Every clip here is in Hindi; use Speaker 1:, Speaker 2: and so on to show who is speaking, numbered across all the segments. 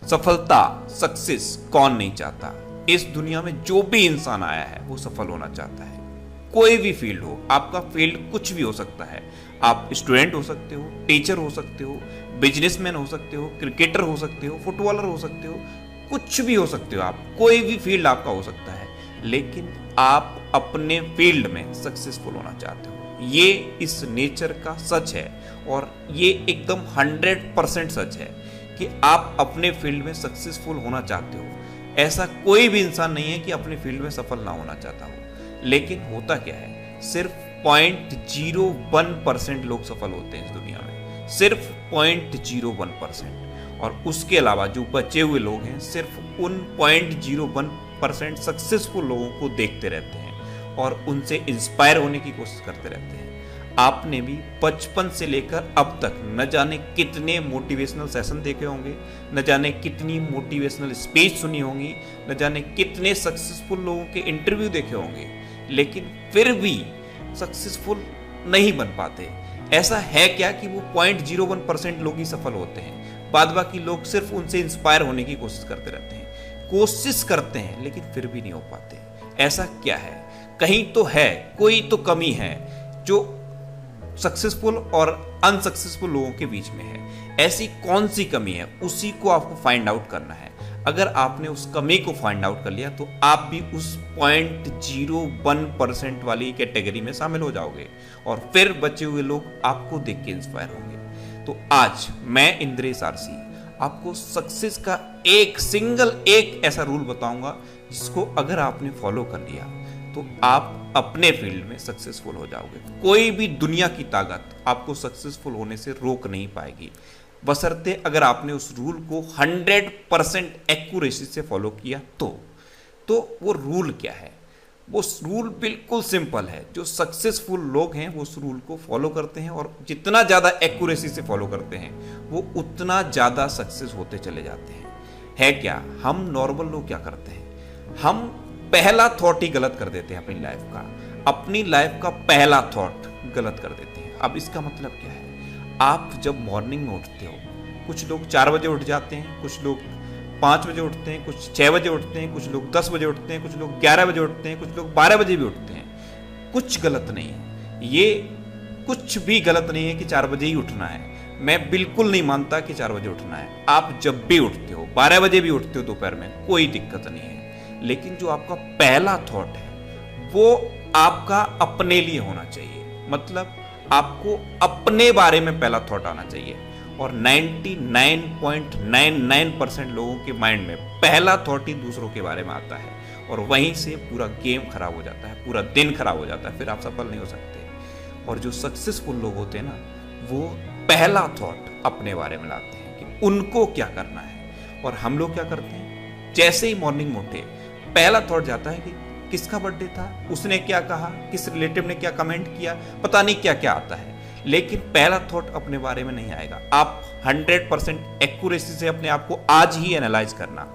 Speaker 1: सफलता, सक्सेस कौन नहीं चाहता। इस दुनिया में जो भी इंसान आया है वो सफल होना चाहता है। कोई भी फील्ड हो, आपका फील्ड कुछ भी हो सकता है। आप स्टूडेंट हो सकते हो, टीचर हो सकते हो, बिजनेसमैन हो सकते हो, क्रिकेटर हो सकते हो, फुटबॉलर हो सकते हो, कुछ भी हो सकते हो। आप कोई भी फील्ड आपका हो सकता है, लेकिन आप अपने फील्ड में सक्सेसफुल होना चाहते हो। ये इस नेचर का सच है और ये एकदम 100% सच है कि आप अपने फील्ड में सक्सेसफुल होना चाहते हो। ऐसा कोई भी इंसान नहीं है कि अपने फील्ड में सफल ना होना चाहता हो। लेकिन होता क्या है, सिर्फ 0.01% लोग सफल होते हैं इस दुनिया में, सिर्फ 0.01%। और उसके अलावा जो बचे हुए लोग हैं सिर्फ उन 0.01% सक्सेसफुल लोगों को देखते रहते हैं और उनसे इंस्पायर होने की कोशिश करते रहते हैं। आपने भी बचपन से लेकर अब तक न जाने कितने मोटिवेशनल सेशन देखे होंगे, न जाने कितनी मोटिवेशनल स्पीच सुनी होंगी, न जाने कितने सक्सेसफुल लोगों के इंटरव्यू देखे होंगे, लेकिन फिर भी सक्सेसफुल नहीं बन पाते। ऐसा है क्या कि वो 0.01% लोग ही सफल होते हैं, बाद बाकी लोग सिर्फ उनसे इंस्पायर होने की कोशिश करते रहते हैं। कोशिश करते हैं लेकिन फिर भी नहीं हो पाते। ऐसा क्या है? कहीं तो है, कोई तो कमी है जो सक्सेसफुल और अनसक्सेसफुल लोगों के बीच में है। ऐसी कौन सी कमी है, उसी को आपको फाइंड आउट करना है। अगर आपने उस कमी को फाइंड आउट कर लिया तो आप भी उस 0.01% वाली कैटेगरी में शामिल हो जाओगे और फिर बचे हुए लोग आपको देख के इंस्पायर होंगे। तो आज मैं इंद्रेश आरसी आपको सक्सेस का एक ऐसा रूल बताऊंगा जिसको अगर आपने फॉलो कर लिया तो आप अपने फील्ड में सक्सेसफुल हो जाओगे। कोई भी दुनिया की ताकत आपको सक्सेसफुल होने से रोक नहीं पाएगी, बशर्ते अगर आपने उस रूल को 100% एक्यूरेसी से फॉलो किया तो वो रूल क्या है? वो रूल बिल्कुल सिंपल है। जो सक्सेसफुल लोग हैं वो उस रूल को फॉलो करते हैं और जितना ज़्यादा एक्यूरेसी से फॉलो करते हैं वो उतना ज़्यादा सक्सेस होते चले जाते हैं। है क्या? हम नॉर्मल लोग क्या करते हैं, हम पहला थॉट ही गलत कर देते हैं। अपनी लाइफ का पहला थॉट गलत कर देते हैं। अब इसका मतलब क्या है? आप जब मॉर्निंग में उठते हो, कुछ लोग 4 बजे उठ जाते हैं, कुछ लोग 5 बजे उठते हैं, कुछ 6 बजे उठते हैं, कुछ लोग 10 बजे उठते हैं, कुछ लोग 11 बजे उठते हैं, कुछ लोग 12 बजे भी उठते हैं। कुछ गलत नहीं है, ये कुछ भी गलत नहीं है कि 4 बजे ही उठना है। मैं बिल्कुल नहीं मानता कि 4 बजे उठना है। आप जब भी उठते हो, 12 बजे भी उठते हो दोपहर में, कोई दिक्कत नहीं है। लेकिन जो आपका पहला थॉट है वो आपका अपने लिए होना चाहिए। मतलब आपको अपने बारे में पहला थॉट आना चाहिए। और 99.99% लोगों के माइंड में पहला थॉट ही दूसरों के बारे में आता है और वहीं से पूरा गेम खराब हो जाता है, पूरा दिन खराब हो जाता है, फिर आप सफल नहीं हो सकते। और जो सक्सेसफुल लोग होते हैं ना, वो पहला थॉट अपने बारे में लाते हैं कि उनको क्या करना है। और हम लोग क्या करते हैं, जैसे ही मॉर्निंग में उठे पहला थॉट जाता है कि किसका बर्थडे था, उसने क्या कहा, किस रिलेटिव ने क्या कमेंट किया, पता नहीं क्या क्या आता है। लेकिन पहला थॉट अपने बारे में नहीं आएगा। आप 100% एक्यूरेसी से अपने आप को आज ही एनालाइज करना,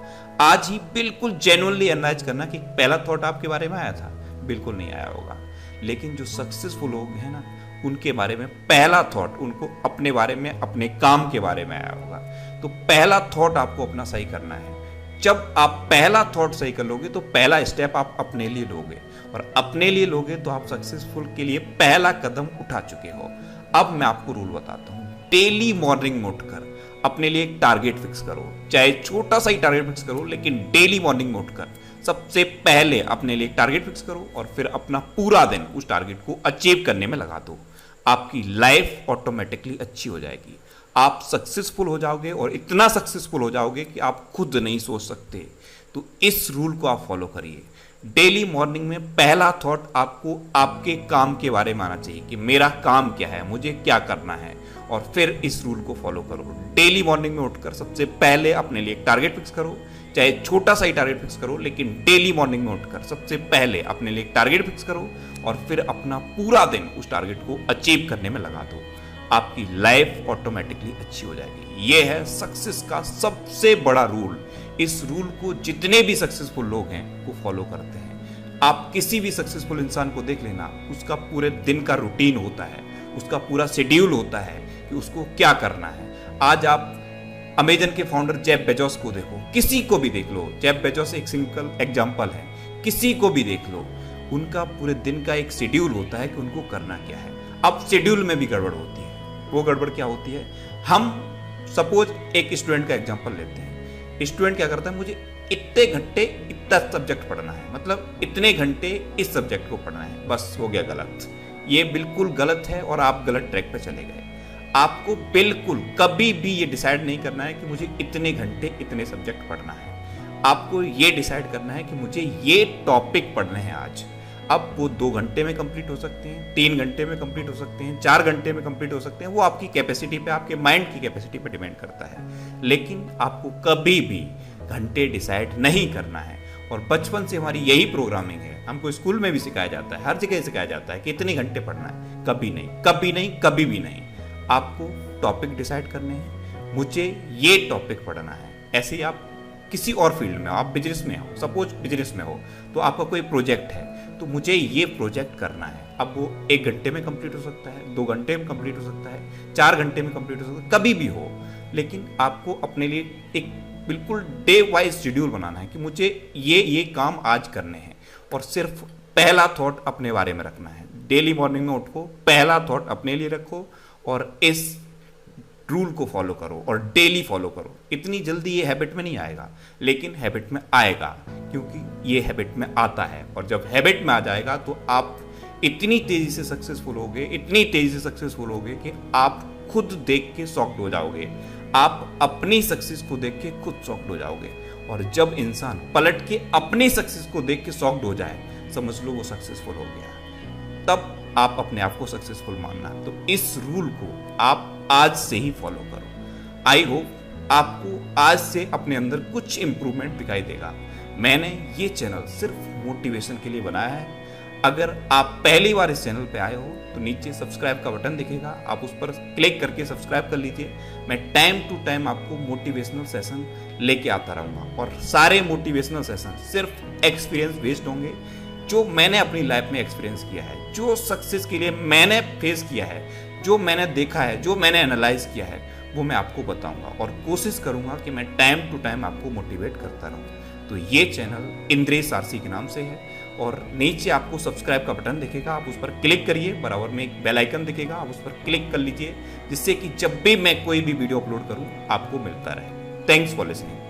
Speaker 1: आज ही बिल्कुल जेन्युइनली एनालाइज करना कि पहला थॉट आपके बारे में आया था। बिल्कुल नहीं आया होगा। लेकिन जो सक्सेसफुल लोग हैं ना, उनके बारे में पहला थॉट उनको अपने बारे में, अपने काम के बारे में आया होगा। तो पहला थॉट आपको अपना सही करना है। जब आप पहला थॉट सही कर लोगे तो पहला स्टेप आप अपने लिए लोगे, और अपने लिए लोगे तो आप सक्सेसफुल के लिए पहला कदम उठा चुके हो। अब मैं आपको रूल बताता हूं। डेली मॉर्निंग में उठकर अपने लिए एक टारगेट फिक्स करो, चाहे छोटा सा ही टारगेट फिक्स करो, लेकिन डेली मॉर्निंग में उठकर सबसे पहले अपने लिए एक टारगेट फिक्स करो और फिर अपना पूरा दिन उस टारगेट को अचीव करने में लगा दो। आपकी लाइफ ऑटोमेटिकली अच्छी हो जाएगी। आप सक्सेसफुल हो जाओगे और इतना सक्सेसफुल हो जाओगे कि आप खुद नहीं सोच सकते। तो इस रूल को आप फॉलो करिए। डेली मॉर्निंग में पहला थॉट आपको आपके काम के बारे में आना चाहिए कि मेरा काम क्या है, मुझे क्या करना है, और फिर इस रूल को फॉलो करो। डेली मॉर्निंग में उठकर सबसे पहले अपने लिए एक टारगेट फिक्स करो, चाहे छोटा सा ही टारगेट फिक्स करो, लेकिन डेली मॉर्निंग में उठकर सबसे पहले अपने लिए एक टारगेट फिक्स करो और फिर अपना पूरा दिन उस टारगेट को अचीव करने में लगा दो। आपकी लाइफ ऑटोमेटिकली अच्छी हो जाएगी। यह है सक्सेस का सबसे बड़ा रूल। इस रूल को जितने भी सक्सेसफुल लोग हैं वो फॉलो करते हैं। आप किसी भी सक्सेसफुल इंसान को देख लेना, उसका पूरे दिन का रूटीन होता है, उसका पूरा शेड्यूल होता है कि उसको क्या करना है। आज आप अमेजन के फाउंडर जेफ बेजोस को देखो, किसी को भी देख लो, जेफ बेजोस एक सिंपल एग्जांपल है, किसी को भी देख लो, उनका पूरे दिन का एक शेड्यूल होता है कि उनको करना क्या है। अब शेड्यूल में भी गड़बड़ होती है। वो गड़बड़ क्या होती है, हम सपोज एक स्टूडेंट का एग्जांपल लेते हैं। स्टूडेंट क्या करता है, मुझे इतने घंटे इतना सब्जेक्ट पढ़ना है, मतलब इतने घंटे इस सब्जेक्ट को पढ़ना है, बस हो गया गलत। ये बिल्कुल गलत है और आप गलत ट्रैक पर चले गए। आपको बिल्कुल कभी भी ये डिसाइड नहीं करना है कि मुझे इतने घंटे इतने सब्जेक्ट पढ़ना है। आपको ये डिसाइड करना है कि मुझे ये टॉपिक पढ़ने हैं आज। अब वो 2 घंटे में कंप्लीट हो सकते हैं, 3 घंटे में कंप्लीट हो सकते हैं, 4 घंटे में कंप्लीट हो सकते हैं। वो आपकी कैपेसिटी पे, आपके माइंड की कैपेसिटी पे डिपेंड करता है। लेकिन आपको कभी भी घंटे डिसाइड नहीं करना है। और बचपन से हमारी यही प्रोग्रामिंग है। हमको स्कूल में भी सिखाया जाता है, हर जगह सिखाया जाता है कि इतने घंटे पढ़ना है। कभी नहीं, कभी नहीं, कभी भी नहीं। आपको टॉपिक डिसाइड करने हैं, मुझे ये टॉपिक पढ़ना है। ऐसे ही आप किसी और फील्ड में हो, आप बिजनेस में हो, सपोज बिजनेस में हो तो आपका कोई प्रोजेक्ट है, तो मुझे ये प्रोजेक्ट करना है। अब वो 1 घंटे में कंप्लीट हो सकता है, 2 घंटे में कंप्लीट हो सकता है, 4 घंटे में कंप्लीट हो सकता है, कभी भी हो। लेकिन आपको अपने लिए एक बिल्कुल डे वाइज शेड्यूल बनाना है कि मुझे ये काम आज करने हैं। और सिर्फ पहला थॉट अपने बारे में रखना है। डेली मॉर्निंग में उठो, पहला थॉट अपने लिए रखो और इस रूल को फॉलो करो और डेली फॉलो करो। इतनी जल्दी ये हैबिट में नहीं आएगा, लेकिन हैबिट में आएगा, क्योंकि ये हैबिट में आता है। और जब हैबिट में आ जाएगा तो आप इतनी तेजी से सक्सेसफुल होगे, इतनी तेजी से सक्सेसफुल होगे कि आप खुद देख के शॉक्ड हो जाओगे। आप अपनी सक्सेस को देख के खुद शॉक्ड हो जाओगे। और जब इंसान पलट के अपनी सक्सेस को देख के शॉक्ड हो जाए, समझ लो वो सक्सेसफुल हो गया। तब आप अपने आप को सक्सेसफुल मानना। तो इस रूल को आप आज से ही फॉलो करो। आई होप आपको आज से अपने अंदर कुछ इंप्रूवमेंट दिखाई देगा। मैंने ये चैनल सिर्फ मोटिवेशन के लिए बनाया है। अगर आप पहली बार इस चैनल पे आए हो तो नीचे सब्सक्राइब का बटन दिखेगा, आप उस पर क्लिक करके सब्सक्राइब कर लीजिए। मैं टाइम टू टाइम आपको मोटिवेशनल सेशन लेके आता रहूँगा और सारे मोटिवेशनल सेशन सिर्फ एक्सपीरियंस बेस्ड होंगे, जो मैंने अपनी लाइफ में एक्सपीरियंस किया है, जो सक्सेस के लिए मैंने फेस किया है, जो मैंने देखा है, जो मैंने एनालाइज किया है, वो मैं आपको बताऊंगा और कोशिश करूंगा कि मैं टाइम टू टाइम आपको मोटिवेट करता रहूं। तो ये चैनल इंद्रेश आरसी के नाम से है और नीचे आपको सब्सक्राइब का बटन दिखेगा, आप उस पर क्लिक करिए। बराबर में एक बेल आइकन दिखेगा, आप उस पर क्लिक कर लीजिए, जिससे कि जब भी मैं कोई भी वीडियो अपलोड करूं आपको मिलता रहे। Thanks for listening.